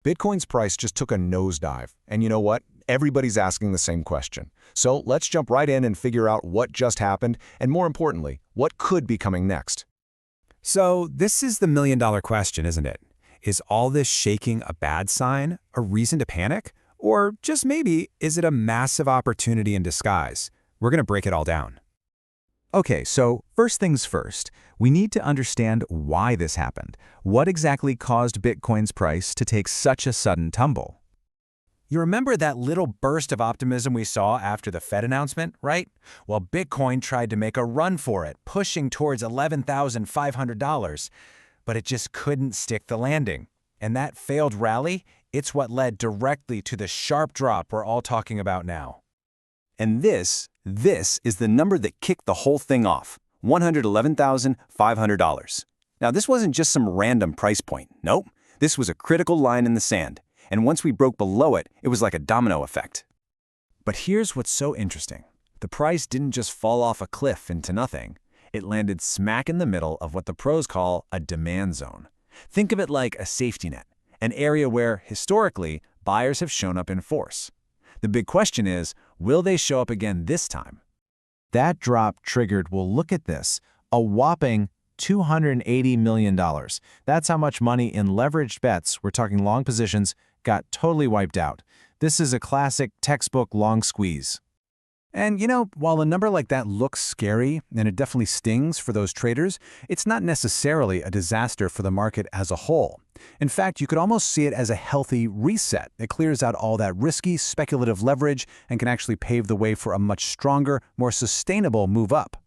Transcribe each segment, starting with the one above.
Bitcoin's price just took a nosedive, and you know what? Everybody's asking the same question. So let's jump right in and figure out what just happened, and more importantly, what could be coming next. So this is the million-dollar question, isn't it? Is all this shaking a bad sign, a reason to panic? Or just maybe, is it a massive opportunity in disguise? We're going to break it all down. Okay, so first things first, we need to understand why this happened. What exactly caused Bitcoin's price to take such a sudden tumble? You remember that little burst of optimism we saw after the Fed announcement, right? Well, Bitcoin tried to make a run for it, pushing towards $11,500, but it just couldn't stick the landing. And that failed rally, it's what led directly to the sharp drop we're all talking about now. And this is the number that kicked the whole thing off, $111,500. Now, this wasn't just some random price point. Nope, this was a critical line in the sand. And once we broke below it, it was like a domino effect. But here's what's so interesting. The price didn't just fall off a cliff into nothing. It landed smack in the middle of what the pros call a demand zone. Think of it like a safety net, an area where, historically, buyers have shown up in force. The big question is, will they show up again this time? That drop triggered, well, look at this, a whopping $280 million. That's how much money in leveraged bets, we're talking long positions, got totally wiped out. This is a classic textbook long squeeze. And while a number like that looks scary, and it definitely stings for those traders, it's not necessarily a disaster for the market as a whole. In fact, you could almost see it as a healthy reset. It clears out all that risky, speculative leverage and can actually pave the way for a much stronger, more sustainable move up.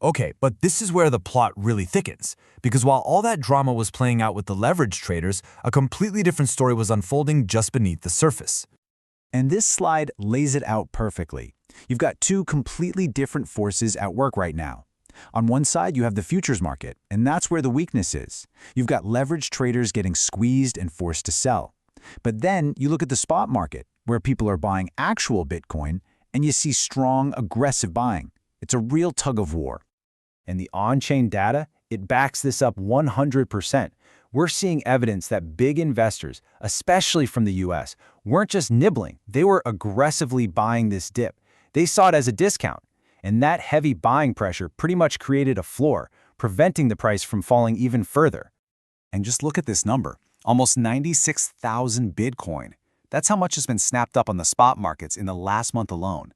Okay, but this is where the plot really thickens, because while all that drama was playing out with the leverage traders, a completely different story was unfolding just beneath the surface. And this slide lays it out perfectly. You've got two completely different forces at work right now. On one side, you have the futures market, and that's where the weakness is. You've got leveraged traders getting squeezed and forced to sell. But then you look at the spot market, where people are buying actual Bitcoin, and you see strong, aggressive buying. It's a real tug of war. And the on-chain data, it backs this up 100%. We're seeing evidence that big investors, especially from the US, weren't just nibbling, they were aggressively buying this dip. They saw it as a discount, and that heavy buying pressure pretty much created a floor, preventing the price from falling even further. And just look at this number, almost 96,000 Bitcoin. That's how much has been snapped up on the spot markets in the last month alone.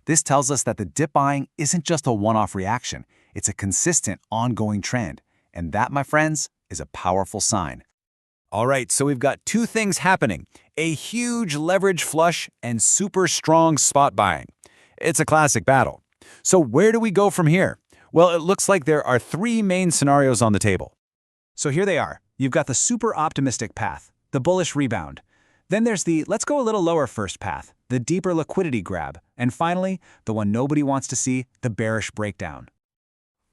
This tells us that the dip buying isn't just a one-off reaction, it's a consistent, ongoing trend. And that, my friends, is a powerful sign. All right, so we've got two things happening, a huge leverage flush and super strong spot buying. It's a classic battle. So where do we go from here? Well, it looks like there are three main scenarios on the table. So here they are. You've got the super optimistic path, the bullish rebound. Then there's the let's go a little lower first path, the deeper liquidity grab. And finally, the one nobody wants to see, the bearish breakdown.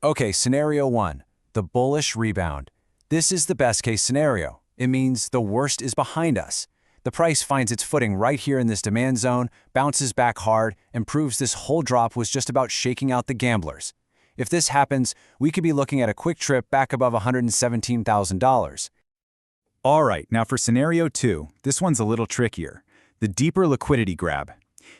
Okay, scenario one, the bullish rebound. This is the best case scenario. It means the worst is behind us. The price finds its footing right here in this demand zone, bounces back hard, and proves this whole drop was just about shaking out the gamblers. If this happens, we could be looking at a quick trip back above $117,000. All right, now for scenario two, this one's a little trickier. The deeper liquidity grab.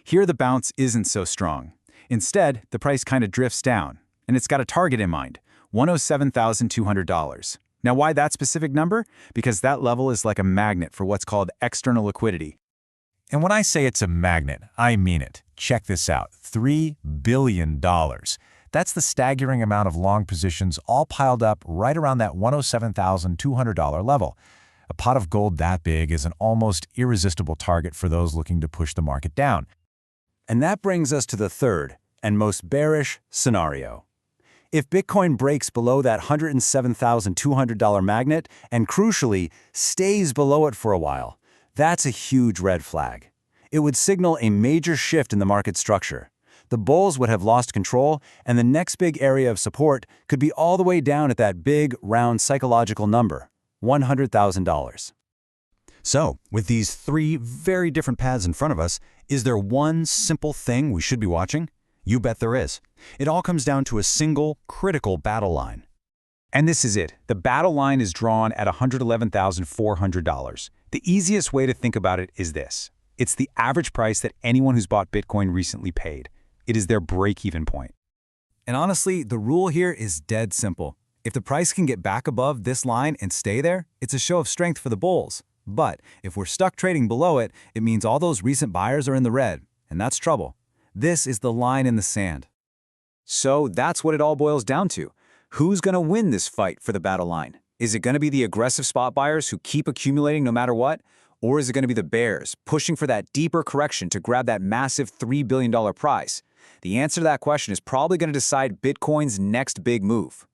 Here the bounce isn't so strong. Instead, the price kind of drifts down, and it's got a target in mind, $107,200. Now, why that specific number? Because that level is like a magnet for what's called external liquidity. And when I say it's a magnet, I mean it. Check this out, $3 billion. That's the staggering amount of long positions all piled up right around that $107,200 level. A pot of gold that big is an almost irresistible target for those looking to push the market down. And that brings us to the third and most bearish scenario. If Bitcoin breaks below that $107,200 magnet and, crucially, stays below it for a while, that's a huge red flag. It would signal a major shift in the market structure. The bulls would have lost control, and the next big area of support could be all the way down at that big, round psychological number, $100,000. So, with these three very different paths in front of us, is there one simple thing we should be watching? You bet there is. It all comes down to a single, critical battle line. And this is it. The battle line is drawn at $111,400. The easiest way to think about it is this. It's the average price that anyone who's bought Bitcoin recently paid. It is their break-even point. And honestly, the rule here is dead simple. If the price can get back above this line and stay there, it's a show of strength for the bulls. But if we're stuck trading below it, it means all those recent buyers are in the red, and that's trouble. This is the line in the sand. So that's what it all boils down to. Who's going to win this fight for the battle line? Is it going to be the aggressive spot buyers who keep accumulating no matter what? Or is it going to be the bears pushing for that deeper correction to grab that massive $3 billion prize? The answer to that question is probably going to decide Bitcoin's next big move.